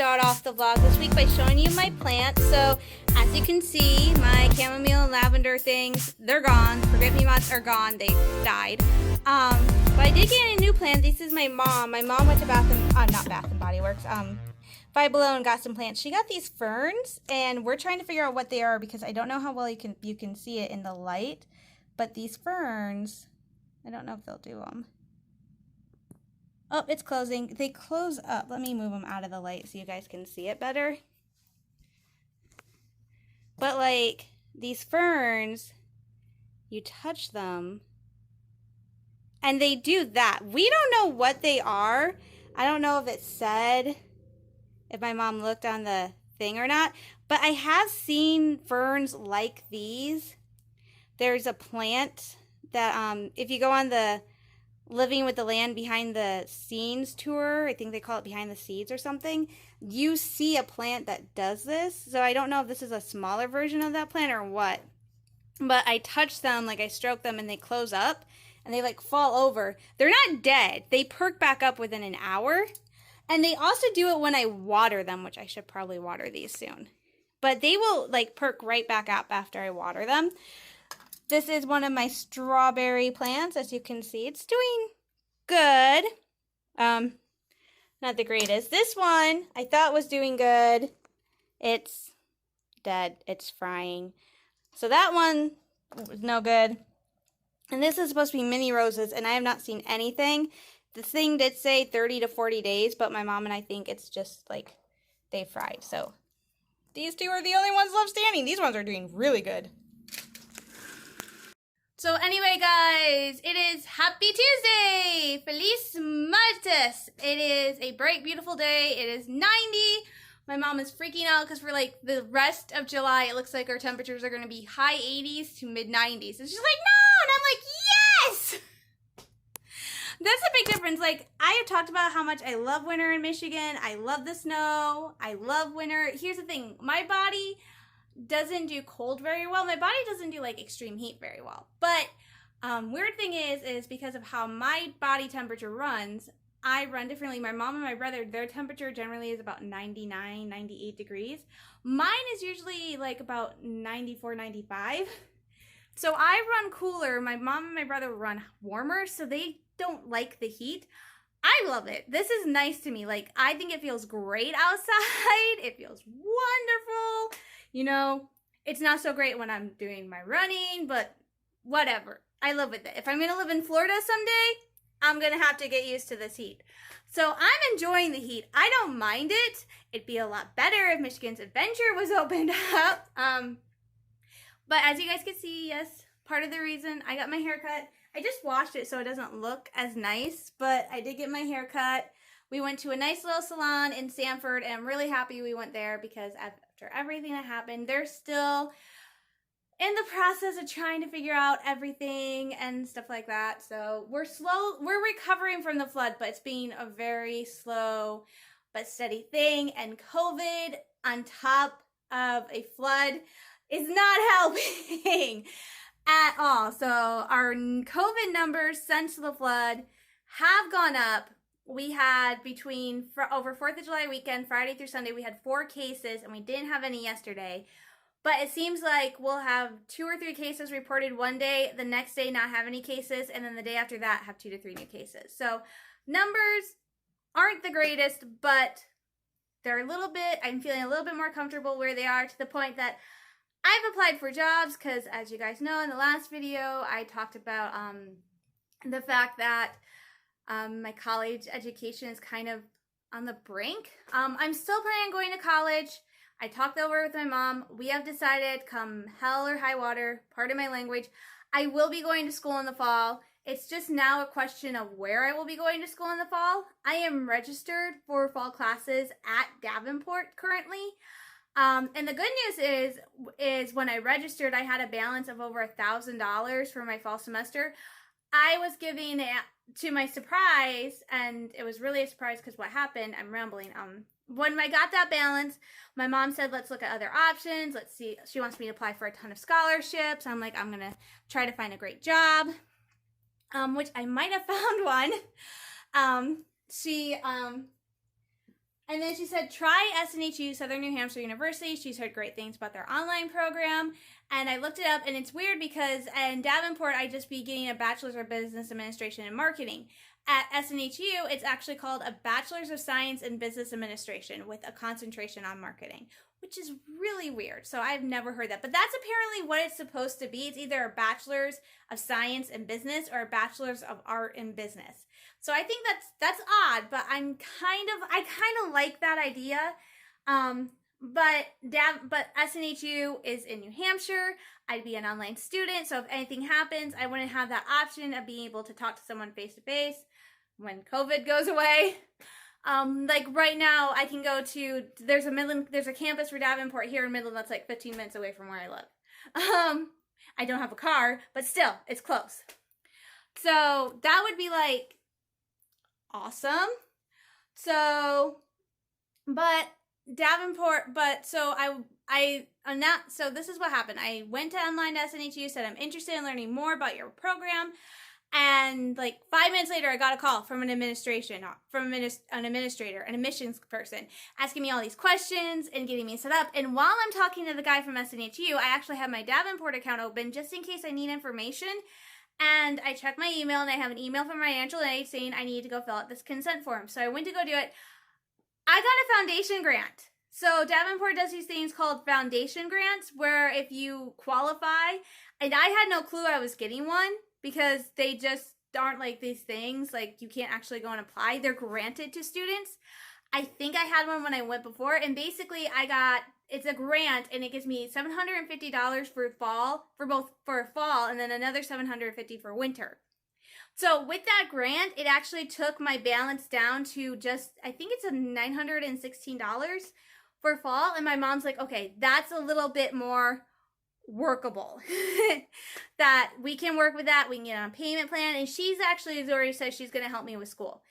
start off the vlog this week by showing you my plants. So as you can see, my chamomile and lavender things, they're gone. Forget-me-nots are gone. They died. But I did get a new plant. This is my mom. My mom went to not Bath and Body Works. Five Below and got some plants. She got these ferns, and we're trying to figure out what they are because I don't know how well you can see it in the light. But these ferns, I don't know if they'll do them. Oh, it's closing. They close up. Let me move them out of the light so you guys can see it better. But like these ferns, you touch them and they do that. We don't know what they are. I don't know if it said, if my mom looked on the thing or not, but I have seen ferns like these. There's a plant that if you go on the Living with the Land Behind the Scenes tour, I think they call it Behind the Seeds or something, you see a plant that does this. So I don't know if this is a smaller version of that plant or what, but I touch them, like I stroke them, and they close up and they like fall over. They're not dead. They perk back up within an hour. And they also do it when I water them, which I should probably water these soon. But they will like perk right back up after I water them. This is one of my strawberry plants. As you can see, it's doing good. Not the greatest. This one I thought was doing good. It's dead. It's frying. So that one was no good. And this is supposed to be mini roses, and I have not seen anything. The thing did say 30 to 40 days, but my mom and I think it's just like they fried. So these two are the only ones left standing. These ones are doing really good. So anyway, guys, it is Happy Tuesday! Feliz Martes! It is a bright, beautiful day. It is 90. My mom is freaking out because for like the rest of July, it looks like our temperatures are going to be high 80s to mid 90s. And she's like, no! And I'm like, yes! That's a big difference. Like, I have talked about how much I love winter in Michigan. I love the snow. I love winter. Here's the thing. My body doesn't do cold very well. My body doesn't do like extreme heat very well. But weird thing is because of how my body temperature runs, I run differently. My mom and my brother, their temperature generally is about 99, 98 degrees. Mine is usually like about 94, 95. So I run cooler. My mom and my brother run warmer, so they don't like the heat. I love it. This is nice to me. Like, I think it feels great outside. It feels wonderful. You know, it's not so great when I'm doing my running, but whatever. I live with it. If I'm going to live in Florida someday, I'm going to have to get used to this heat. So I'm enjoying the heat. I don't mind it. It'd be a lot better if Michigan's Adventure was opened up. But as you guys can see, yes, part of the reason I got my hair cut, I just washed it so it doesn't look as nice, but I did get my hair cut. We went to a nice little salon in Sanford, and I'm really happy we went there because after everything that happened, they're still in the process of trying to figure out everything and stuff like that. So we're recovering from the flood, but it's being a very slow but steady thing. And COVID on top of a flood is not helping at all. So our COVID numbers since the flood have gone up. We had over 4th of July weekend, Friday through Sunday, we had 4 cases, and we didn't have any yesterday. But it seems like we'll have 2 or 3 cases reported one day, the next day not have any cases, and then the day after that have 2 to 3 new cases. So numbers aren't the greatest, but they're I'm feeling a little bit more comfortable where they are, to the point that I've applied for jobs because, as you guys know, in the last video, I talked about the fact that my college education is kind of on the brink. I'm still planning on going to college. I talked over with my mom. We have decided, come hell or high water, pardon my language, I will be going to school in the fall. It's just now a question of where I will be going to school in the fall. I am registered for fall classes at Davenport currently. And the good news is when I registered, I had a balance of over $1,000 for my fall semester. I was giving it, to my surprise, and it was really a surprise because what happened, I'm rambling, when I got that balance, my mom said, let's look at other options. Let's see. She wants me to apply for a ton of scholarships. I'm like, I'm going to try to find a great job, which I might have found one. I And then she said, try SNHU, Southern New Hampshire University. She's heard great things about their online program. And I looked it up, and it's weird because in Davenport, I'd just be getting a Bachelor's of Business Administration and Marketing. At SNHU, it's actually called a Bachelor's of Science in Business Administration with a concentration on marketing, which is really weird. So I've never heard that. But that's apparently what it's supposed to be. It's either a Bachelor's of Science in Business or a Bachelor's of Art in Business. So I think that's odd, but I kind of like that idea. But SNHU is in New Hampshire. I'd be an online student, so if anything happens, I wouldn't have that option of being able to talk to someone face to face when COVID goes away. Like right now, I can go to there's a campus for Davenport here in Midland that's like 15 minutes away from where I live. I don't have a car, but still, it's close. So that would be like awesome. So, but Davenport, but so I announced, so this is what happened. I went to online to SNHU, said I'm interested in learning more about your program, and like 5 minutes later, I got a call from an administrator, an admissions person, asking me all these questions and getting me set up. And while I'm talking to the guy from SNHU, I actually have my Davenport account open just in case I need information. And I checked my email, and I have an email from my financial aid saying I need to go fill out this consent form. So I went to go do it. I got a foundation grant. So Davenport does these things called foundation grants where if you qualify, and I had no clue I was getting one because they just aren't like these things, like you can't actually go and apply. They're granted to students. I think I had one when I went before, and basically it's a grant, and it gives me $750 for fall, for fall, and then another $750 for winter. So with that grant, it actually took my balance down to just, I think it's a $916 for fall. And my mom's like, okay, that's a little bit more workable. That we can work with that. We can get on a payment plan. And she's actually already said she's going to help me with school.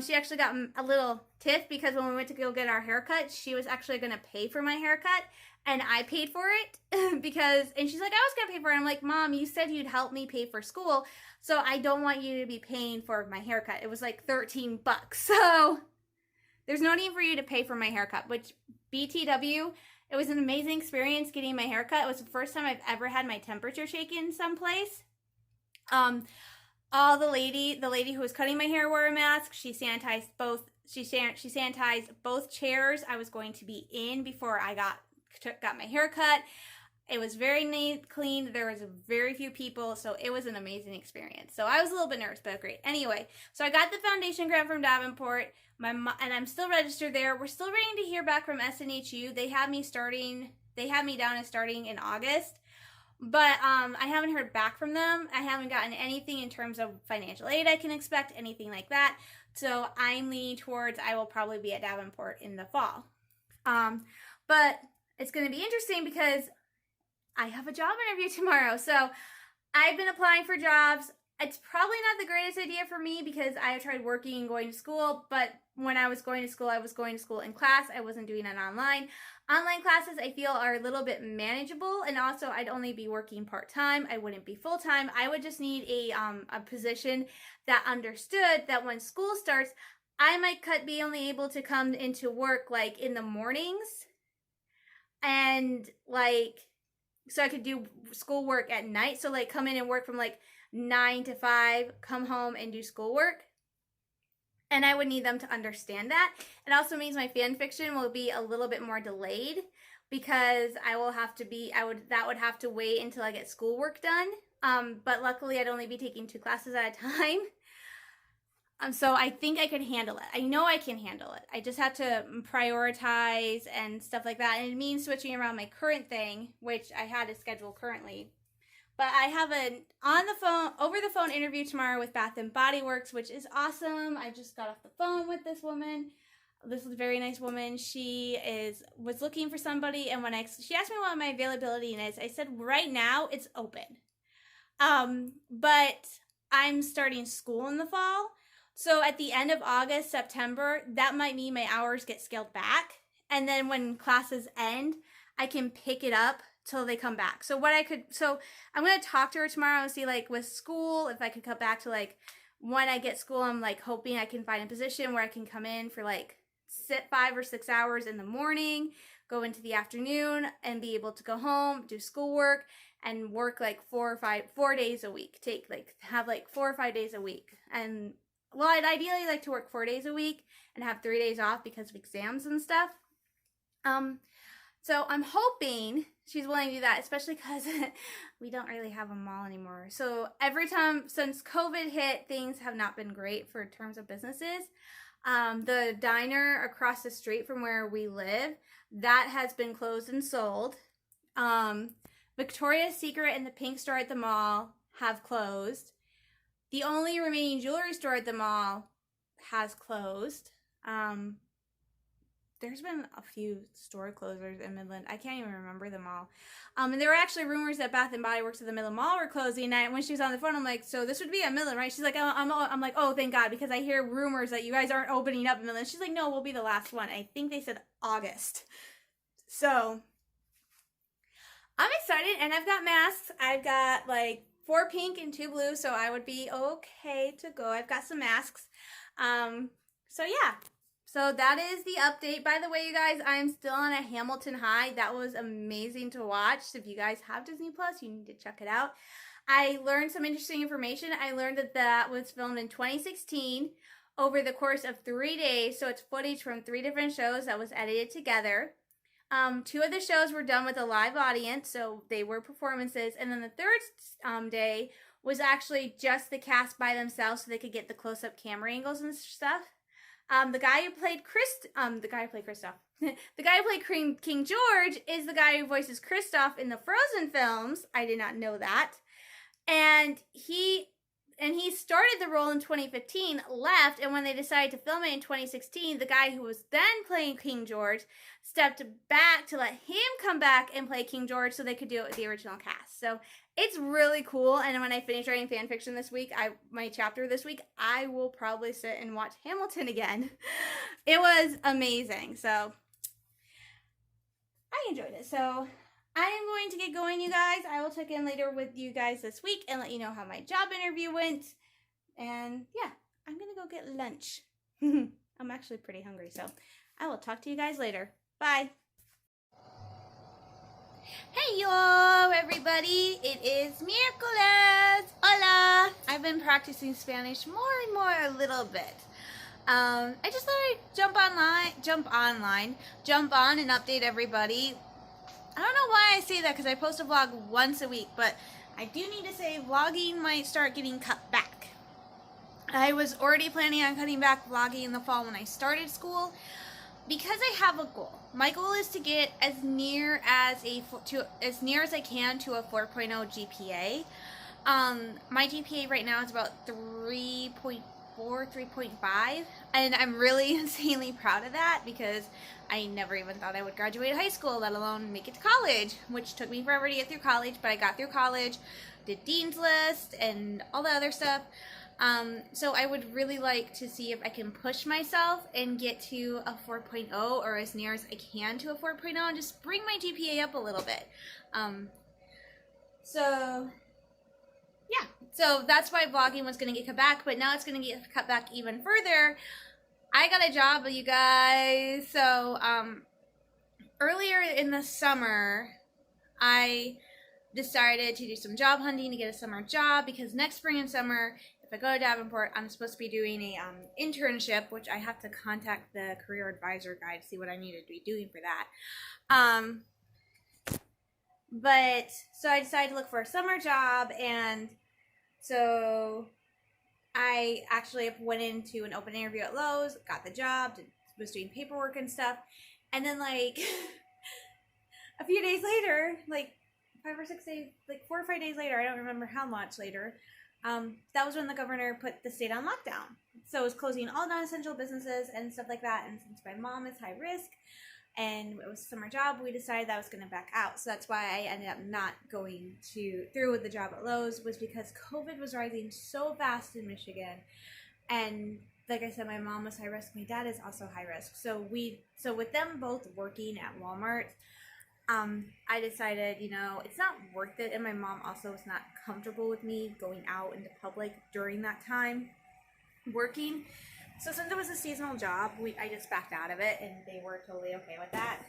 She actually got a little tip because when we went to go get our haircut, she was actually going to pay for my haircut. And I paid for it and she's like, I was going to pay for it. I'm like, Mom, you said you'd help me pay for school. So I don't want you to be paying for my haircut. It was like $13. So there's no need for you to pay for my haircut, which BTW, it was an amazing experience getting my haircut. It was the first time I've ever had my temperature taken someplace. The lady who was cutting my hair wore a mask. She sanitized both chairs I was going to be in before I got my haircut. It was very neat, clean. There was very few people, so it was an amazing experience. So I was a little bit nervous, but great. Anyway, so I got the foundation grant from Davenport, and I'm still registered there. We're still waiting to hear back from SNHU. They had me down as starting in August, but I haven't heard back from them. I haven't gotten anything in terms of financial aid I can expect, anything like that. So I'm leaning towards I will probably be at Davenport in the fall. But it's going to be interesting because I have a job interview tomorrow. So I've been applying for jobs. It's probably not the greatest idea for me because I tried working and going to school, but when I was going to school, I was going to school in class. I wasn't doing it online. Online classes I feel are a little bit manageable, and also I'd only be working part-time. I wouldn't be full-time. I would just need a position that understood that when school starts, I might be only able to come into work like in the mornings, and like so I could do schoolwork at night. So like come in and work from like 9 to 5, come home and do schoolwork. And I would need them to understand that. It also means my fan fiction will be a little bit more delayed because that would have to wait until I get schoolwork done. But luckily I'd only be taking 2 classes at a time. So I think I could handle it. I know I can handle it. I just have to prioritize and stuff like that. And it means switching around my current thing, which I had a schedule currently. But I have an over the phone interview tomorrow with Bath and Body Works, which is awesome. I just got off the phone with this woman. This is a very nice woman. She was looking for somebody, and she asked me what my availability is, I said right now it's open. But I'm starting school in the fall. So at the end of August, September, that might mean my hours get scaled back. And then when classes end, I can pick it up till they come back. So I'm going to talk to her tomorrow and see like with school, if I could cut back to like when I get school, I'm like hoping I can find a position where I can come in for like sit 5 or 6 hours in the morning, go into the afternoon, and be able to go home, do schoolwork, and work like 4 days a week. Have like 4 or 5 days a week. And well, I'd ideally like to work 4 days a week and have 3 days off because of exams and stuff. So I'm hoping she's willing to do that, especially because we don't really have a mall anymore. So every time since COVID hit, things have not been great for terms of businesses. The diner across the street from where we live, that has been closed and sold. Victoria's Secret and the Pink Store at the mall have closed. The only remaining jewelry store at the mall has closed. There's been a few store closures in Midland. I can't even remember them all. And there were actually rumors that Bath & Body Works at the Midland Mall were closing. And when she was on the phone, I'm like, so this would be at Midland, right? She's like, I'm like, oh, thank God, because I hear rumors that you guys aren't opening up in Midland. She's like, no, we'll be the last one. I think they said August. So I'm excited, and I've got masks. I've got like 4 pink and 2 blue, so I would be okay to go. I've got some masks. So yeah. So that is the update. By the way, you guys, I am still on a Hamilton high. That was amazing to watch. So if you guys have Disney Plus, you need to check it out. I learned some interesting information. I learned that that was filmed in 2016 over the course of 3 days. So it's footage from 3 different shows that was edited together. 2 of the shows were done with a live audience, so they were performances. And then the third day was actually just the cast by themselves, so they could get the close-up camera angles and stuff. The guy who played Kristoff, the guy who played King George is the guy who voices Kristoff in the Frozen films. I did not know that. And he started the role in 2015, left, and when they decided to film it in 2016, the guy who was then playing King George stepped back to let him come back and play King George so they could do it with the original cast. So it's really cool, and when I finish writing fan fiction this week, my chapter this week, I will probably sit and watch Hamilton again. It was amazing, so I enjoyed it. So I am going to get going, you guys. I will check in later with you guys this week and let you know how my job interview went. And yeah, I'm going to go get lunch. I'm actually pretty hungry, so I will talk to you guys later. Bye. Hey y'all, everybody. It is miércoles. Hola. I've been practicing Spanish more and more a little bit. I just thought I'd jump on and update everybody. I don't know why I say that because I post a vlog once a week, but I do need to say vlogging might start getting cut back. I was already planning on cutting back vlogging in the fall when I started school because I have a goal. My goal is to get as near as I can to a 4.0 GPA. My GPA right now is about 3.4, 3.5, and I'm really insanely proud of that because I never even thought I would graduate high school, let alone make it to college, which took me forever to get through college, but I got through college, did Dean's List, and all the other stuff. So I would really like to see if I can push myself and get to a 4.0 or as near as I can to a 4.0 and just bring my GPA up a little bit. So yeah, so that's why vlogging was going to get cut back, but now it's going to get cut back even further. I got a job, you guys. So earlier in the summer, I decided to do some job hunting to get a summer job because next spring and summer, if I go to Davenport, I'm supposed to be doing a internship, which I have to contact the career advisor guy to see what I need to be doing for that. But so I decided to look for a summer job, and so I actually went into an open interview at Lowe's, got the job, was doing paperwork and stuff, and then like a few days later, like 5 or 6 days, like 4 or 5 days later, I don't remember how much later, that was when the governor put the state on lockdown. So it was closing all non-essential businesses and stuff like that, and since my mom is high risk, and it was a summer job, we decided that I was going to back out. So that's why I ended up not going through with the job at Lowe's, was because COVID was rising so fast in Michigan. And like I said, my mom was high risk. My dad is also high risk. So with them both working at Walmart, I decided, it's not worth it. And my mom also was not comfortable with me going out into public during that time working. So since it was a seasonal job, I just backed out of it, and they were totally okay with that.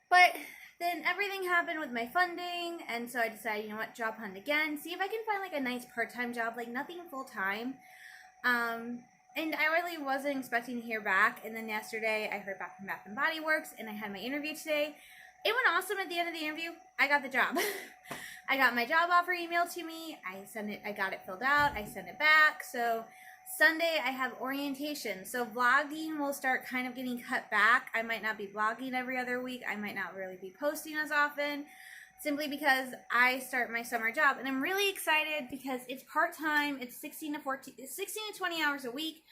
But then everything happened with my funding, and so I decided, you know what, job hunt again. See if I can find like a nice part-time job, like nothing full-time. And I really wasn't expecting to hear back. And then yesterday I heard back from Bath and Body Works, and I had my interview today. It went awesome. At the end of the interview, I got the job. I got my job offer emailed to me. I got it filled out. I sent it back. So Sunday I have orientation. So vlogging will start kind of getting cut back. I might not be vlogging every other week. I might not really be posting as often, simply because I start my summer job. And I'm really excited because it's part-time. It's 16 to 20 hours a week,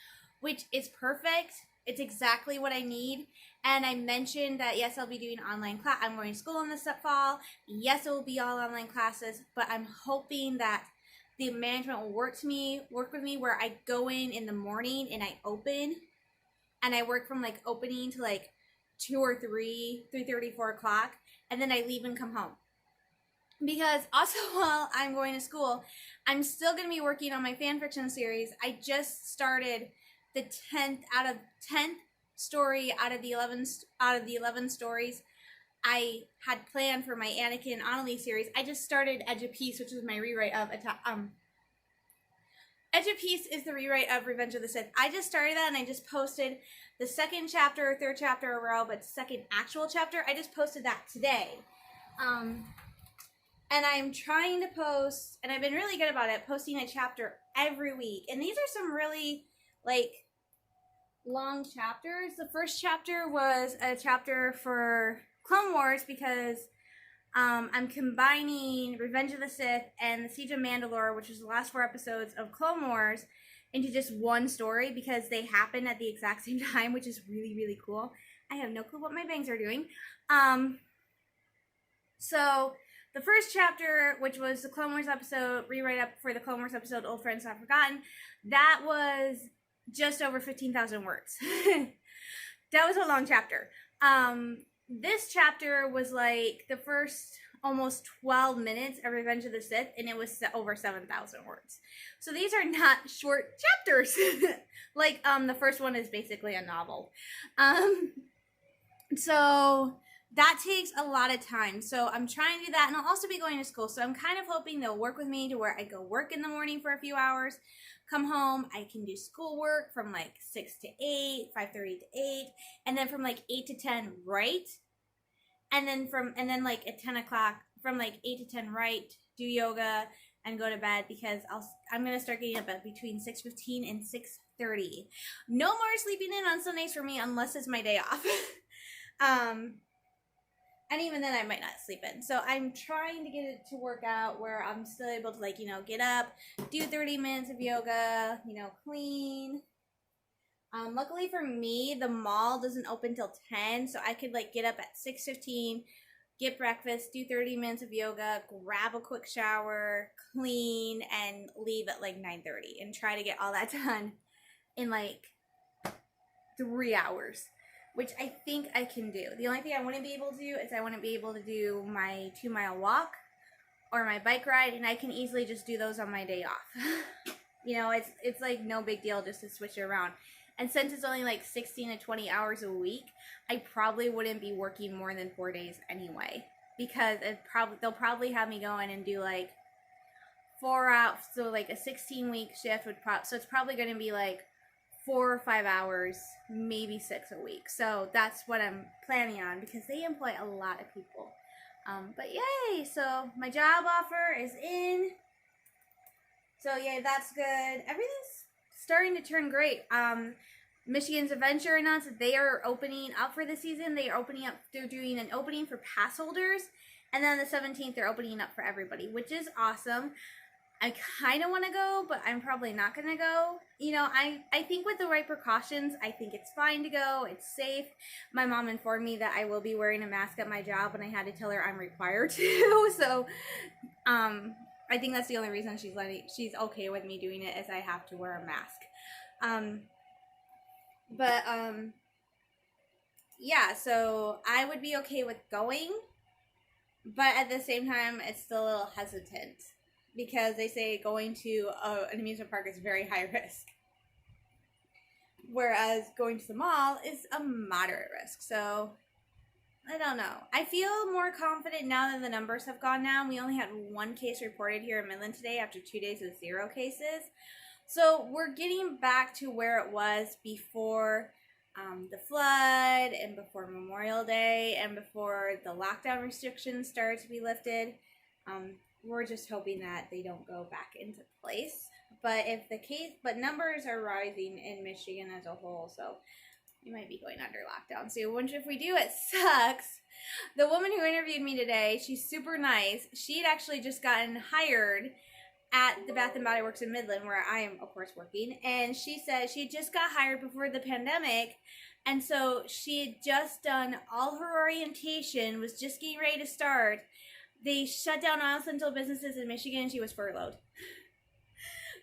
which is perfect. It's exactly what I need. And I mentioned that, yes, I'll be doing online class. I'm going to school in this fall. Yes, it will be all online classes, but I'm hoping that the management will work with me where I go in the morning and I open, and I work from like opening to like 2 or 3, 3:30, 4 o'clock, and then I leave and come home. Because also while I'm going to school, I'm still going to be working on my fan fiction series. I just started the 10th story out of the 11 stories I had planned for my Anakin and Annalie series. I just started Edge of Peace, which is my rewrite of Edge of Peace is the rewrite of Revenge of the Sith. I just started that, and I just posted the second chapter or third chapter overall, but second actual chapter. I just posted that today. And I'm trying to post, and I've been really good about it, posting a chapter every week. And these are some really, like, long chapters. The first chapter was a chapter for Clone Wars because I'm combining Revenge of the Sith and the Siege of Mandalore, which is the last 4 episodes of Clone Wars, into just one story because they happen at the exact same time, which is really, really cool. I have no clue what my bangs are doing. So the first chapter, which was the Clone Wars episode, rewrite up for the Clone Wars episode, Old Friends Not Forgotten, that was just over 15,000 words. That was a long chapter. This chapter was like the first almost 12 minutes of Revenge of the Sith, and it was over 7,000 words. So these are not short chapters. Like, the first one is basically a novel. So that takes a lot of time. So I'm trying to do that, and I'll also be going to school. So I'm kind of hoping they'll work with me to where I go work in the morning for a few hours, come home, I can do schoolwork from like 6 to 8, 5:30 to 8, and then from like 8 to 10 write, and then like at 10 o'clock from like 8 to 10 write, do yoga, and go to bed because I'm gonna start getting up at between 6:15 and 6:30. No more sleeping in on Sundays for me unless it's my day off. And even then I might not sleep in. So I'm trying to get it to work out where I'm still able to, like, you know, get up, do 30 minutes of yoga, you know, clean. Luckily for me, the mall doesn't open till 10, so I could like get up at 6:15, get breakfast, do 30 minutes of yoga, grab a quick shower, clean, and leave at like 9:30 and try to get all that done in like 3 hours. Which I think I can do. The only thing I wouldn't be able to do is I wouldn't be able to do my 2-mile walk or my bike ride, and I can easily just do those on my day off. You know, it's like no big deal just to switch it around. And since it's only like 16 to 20 hours a week, I probably wouldn't be working more than 4 days anyway, because they'll probably have me go in and do like 4 out, so like a 16-week shift so it's probably going to be like 4 or 5 hours, maybe 6 a week. So that's what I'm planning on because they employ a lot of people. But yay! So my job offer is in. So yay, that's good. Everything's starting to turn great. Michigan's Adventure announced that they are opening up for the season. They are opening up. They're doing an opening for pass holders, and then on the 17th they're opening up for everybody, which is awesome. I kind of want to go, but I'm probably not going to go. You know, I think with the right precautions, I think it's fine to go. It's safe. My mom informed me that I will be wearing a mask at my job, and I had to tell her I'm required to. So, I think that's the only reason she's okay with me doing it, is I have to wear a mask. Yeah, so I would be okay with going, but at the same time, it's still a little hesitant. Because they say going to an amusement park is very high risk. whereas going to the mall is a moderate risk. So I don't know. I feel more confident now that the numbers have gone down. We only had one case reported here in Midland today after 2 days of 0 cases. So we're getting back to where it was before the flood and before Memorial Day and before the lockdown restrictions started to be lifted. We're just hoping that they don't go back into place. But numbers are rising in Michigan as a whole, so we might be going under lockdown soon. Which, if we do, it sucks. The woman who interviewed me today, she's super nice. She'd actually just gotten hired at the Bath & Body Works in Midland, where I am, of course, working. And she said she just got hired before the pandemic. And so she had just done all her orientation, was just getting ready to start. They shut down all essential businesses in Michigan. She was furloughed.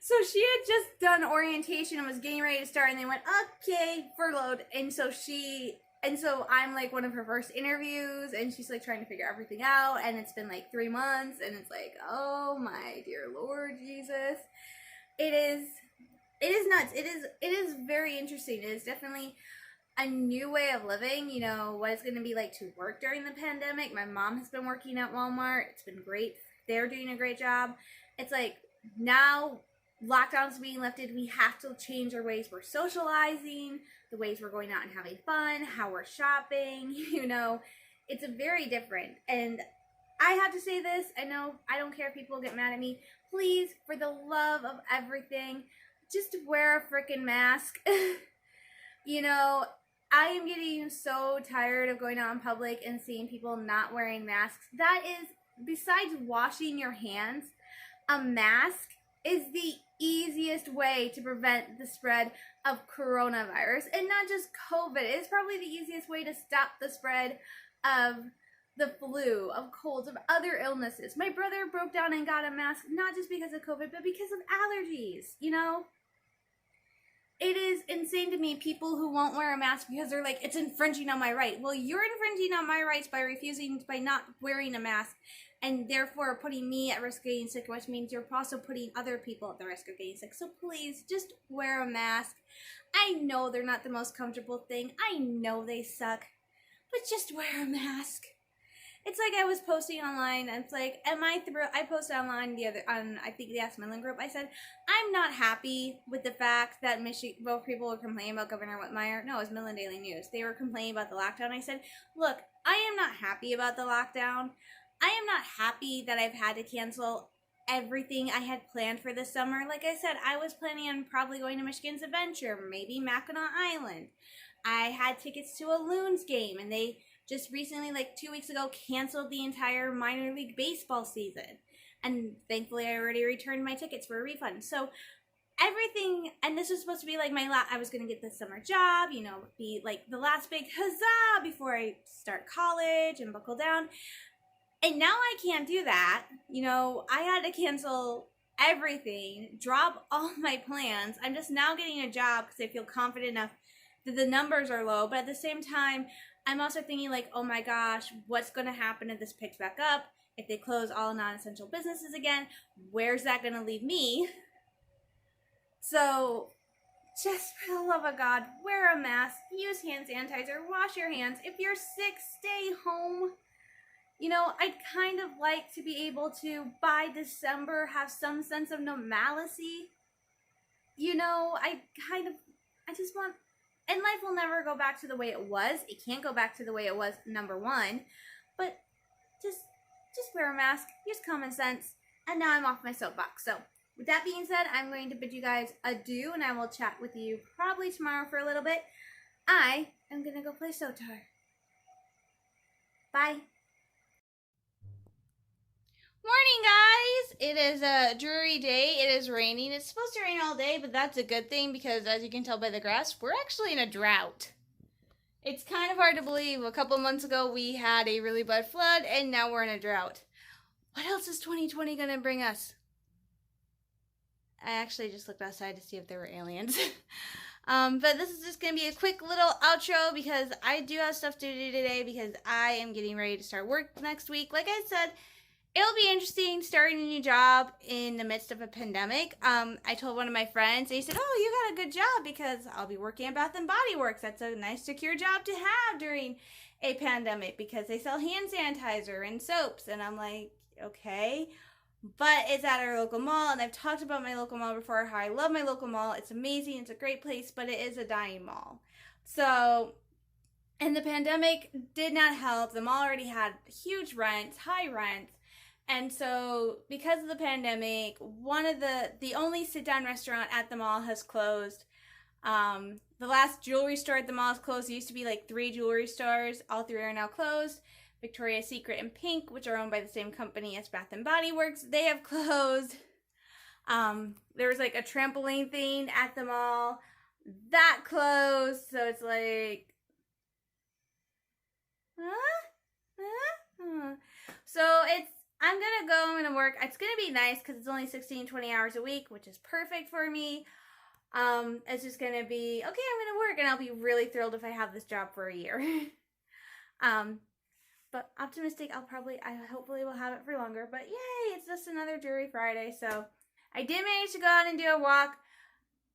So she had just done orientation and was getting ready to start, and they went, okay, furloughed. And so I'm like one of her first interviews, and she's like trying to figure everything out, and it's been like 3 months, and it's like, oh my dear Lord Jesus. It is nuts. It is very interesting. It is definitely a new way of living, you know, what it's going to be like to work during the pandemic. My mom has been working at Walmart. It's been great. They're doing a great job. It's like now lockdowns being lifted, we have to change our ways we're socializing, the ways we're going out and having fun, how we're shopping, you know, it's very different. And I have to say this, I know I don't care if people get mad at me, please, for the love of everything, just wear a freaking mask. You know, I am getting so tired of going out in public and seeing people not wearing masks. That is, besides washing your hands, a mask is the easiest way to prevent the spread of coronavirus, and not just COVID. It's probably the easiest way to stop the spread of the flu, of colds, of other illnesses. My brother broke down and got a mask, not just because of COVID, but because of allergies, you know? It is insane to me, people who won't wear a mask because they're like, it's infringing on my right. Well, you're infringing on my rights by not wearing a mask, and therefore putting me at risk of getting sick, which means you're also putting other people at the risk of getting sick. So please, just wear a mask. I know they're not the most comfortable thing. I know they suck. But just wear a mask. It's like I was posting online, and it's like, I posted online on I think the Ask Midland group. I said, I'm not happy with the fact that both people were complaining about Governor Whitmire. No, it was Midland Daily News. They were complaining about the lockdown. I said, look, I am not happy about the lockdown. I am not happy that I've had to cancel everything I had planned for this summer. Like I said, I was planning on probably going to Michigan's Adventure, maybe Mackinac Island. I had tickets to a Loons game, and they just recently, like 2 weeks ago, canceled the entire minor league baseball season. And thankfully, I already returned my tickets for a refund. So everything, and this was supposed to be like I was going to get this summer job, you know, be like the last big huzzah before I start college and buckle down. And now I can't do that. You know, I had to cancel everything, drop all my plans. I'm just now getting a job because I feel confident enough that the numbers are low. But at the same time, I'm also thinking like, oh my gosh, what's going to happen if this picks back up? If they close all non-essential businesses again, where's that going to leave me? So just for the love of God, wear a mask, use hand sanitizer, wash your hands. If you're sick, stay home. You know, I'd kind of like to be able to, by December, have some sense of normalcy. You know, I just want, and life will never go back to the way it was. It can't go back to the way it was, number one. But just wear a mask, use common sense, and now I'm off my soapbox. So, with that being said, I'm going to bid you guys adieu, and I will chat with you probably tomorrow for a little bit. I am going to go play Sotar. Bye. Morning, guys! It is a dreary day. It is raining. It's supposed to rain all day, but that's a good thing because, as you can tell by the grass, we're actually in a drought. It's kind of hard to believe. A couple months ago, we had a really bad flood, and now we're in a drought. What else is 2020 going to bring us? I actually just looked outside to see if there were aliens. But this is just going to be a quick little outro because I do have stuff to do today because I am getting ready to start work next week. Like I said, It'll be interesting starting a new job in the midst of a pandemic. I told one of my friends, they said, "Oh, you got a good job because I'll be working at Bath and Body Works. That's a nice, secure job to have during a pandemic because they sell hand sanitizer and soaps." And I'm like, okay. But it's at our local mall, and I've talked about my local mall before, how I love my local mall. It's amazing, it's a great place, but it is a dying mall. So, and the pandemic did not help. The mall already had huge rents, high rents. And so, because of the pandemic, one of the only sit-down restaurant at the mall has closed. The last jewelry store at the mall is closed. There used to be like 3 jewelry stores. All 3 are now closed. Victoria's Secret and Pink, which are owned by the same company as Bath and Body Works, they have closed. There was like a trampoline thing at the mall that closed. So it's like, so I'm gonna go, I'm gonna work. It's gonna be nice because it's only 16, 20 hours a week, which is perfect for me. It's just gonna be, okay, I'm gonna work, and I'll be really thrilled if I have this job for a year. But optimistic, I hopefully will have it for longer. But yay, it's just another Jewelry Friday. So I did manage to go out and do a walk.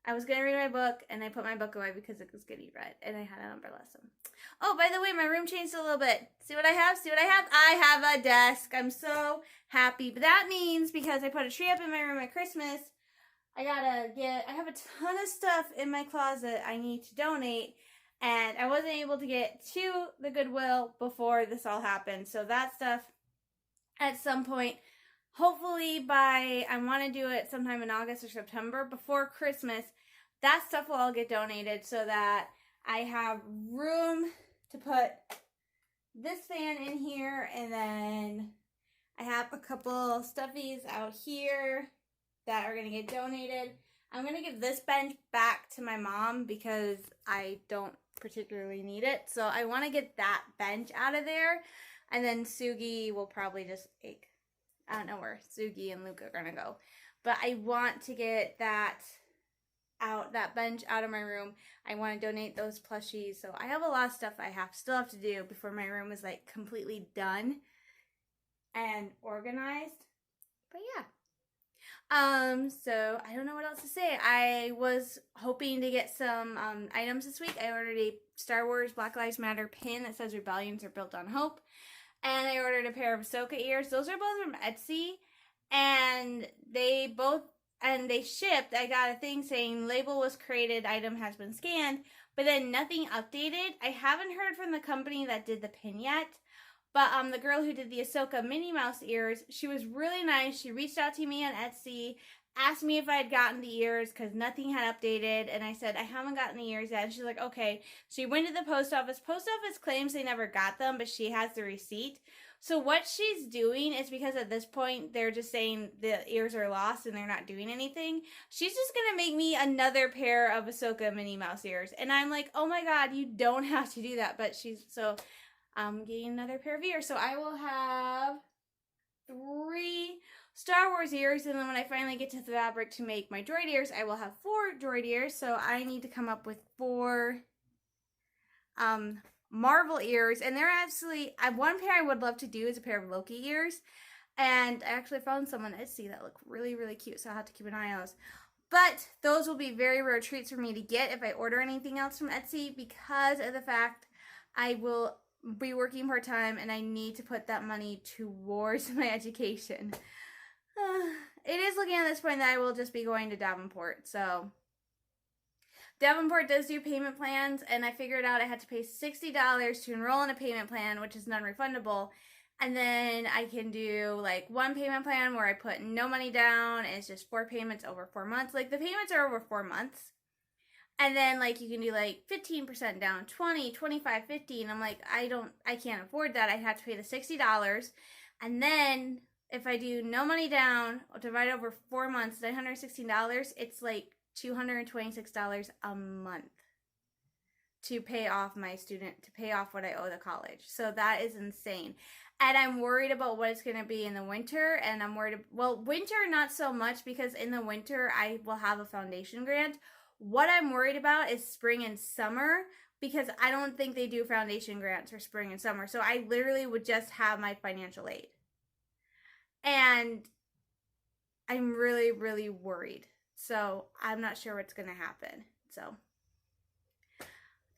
I was going to read my book, and I put my book away because it was getting read, and I had an umbrella. So. Oh, by the way, my room changed a little bit. See what I have? See what I have? I have a desk. I'm so happy. But that means because I put a tree up in my room at Christmas, I have a ton of stuff in my closet I need to donate. And I wasn't able to get to the Goodwill before this all happened. So that stuff, at some point, hopefully I want to do it sometime in August or September, before Christmas, that stuff will all get donated so that I have room to put this fan in here. And then I have a couple stuffies out here that are going to get donated. I'm going to give this bench back to my mom because I don't particularly need it. So I want to get that bench out of there. And then Sugi will probably just like, I don't know where Sugi and Luke are going to go. But I want to get that bench out of my room. I want to donate those plushies. So I have a lot of stuff I still have to do before my room is like completely done and organized. But yeah. So I don't know what else to say. I was hoping to get some items this week. I ordered a Star Wars Black Lives Matter pin that says rebellions are built on hope. And I ordered a pair of Ahsoka ears. Those are both from Etsy. And they shipped. I got a thing saying label was created, item has been scanned, but then nothing updated. I haven't heard from the company that did the pin yet. But the girl who did the Ahsoka Minnie Mouse ears, she was really nice. She reached out to me on Etsy, asked me if I had gotten the ears because nothing had updated. And I said, I haven't gotten the ears yet. And she's like, okay. She went to the post office. Post office claims they never got them, but she has the receipt. So what she's doing is, because at this point, they're just saying the ears are lost and they're not doing anything. She's just going to make me another pair of Ahsoka Minnie Mouse ears. And I'm like, oh my God, you don't have to do that. But I'm getting another pair of ears. So I will have 3 Star Wars ears. And then when I finally get to the fabric to make my droid ears, I will have 4 droid ears. So I need to come up with 4 Marvel ears. And they're actually, one pair I would love to do is a pair of Loki ears. And I actually found some on Etsy that look really, really cute. So I'll have to keep an eye on those. But those will be very rare treats for me to get if I order anything else from Etsy, because of the fact I will be working part-time and I need to put that money towards my education. It is looking at this point that I will just be going to Davenport. So Davenport does do payment plans, and I figured out I had to pay $60 to enroll in a payment plan, which is non-refundable. And then I can do like one payment plan where I put no money down. And it's just 4 payments over 4 months. Like the payments are over 4 months. And then, like, you can do, like, 15% down, 20, 25, 50. And I'm like, I can't afford that. I'd have to pay the $60. And then, if I do no money down, divide over 4 months, $916, it's, like, $226 a month to pay off to pay off what I owe the college. So that is insane. And I'm worried about what it's going to be in the winter. And I'm worried, winter, not so much, because in the winter, I will have a foundation grant. What I'm worried about is spring and summer, because I don't think they do foundation grants for spring and summer. So I literally would just have my financial aid. And I'm really, really worried. So I'm not sure what's going to happen. So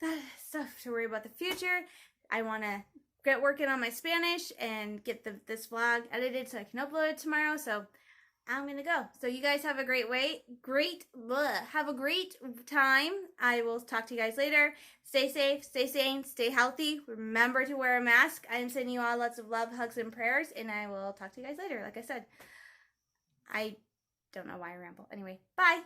that stuff to worry about the future. I want to get working on my Spanish and get this vlog edited so I can upload it tomorrow. So I'm going to go. So you guys have a great have a great time. I will talk to you guys later. Stay safe, stay sane, stay healthy. Remember to wear a mask. I am sending you all lots of love, hugs, and prayers. And I will talk to you guys later. Like I said, I don't know why I ramble. Anyway, bye.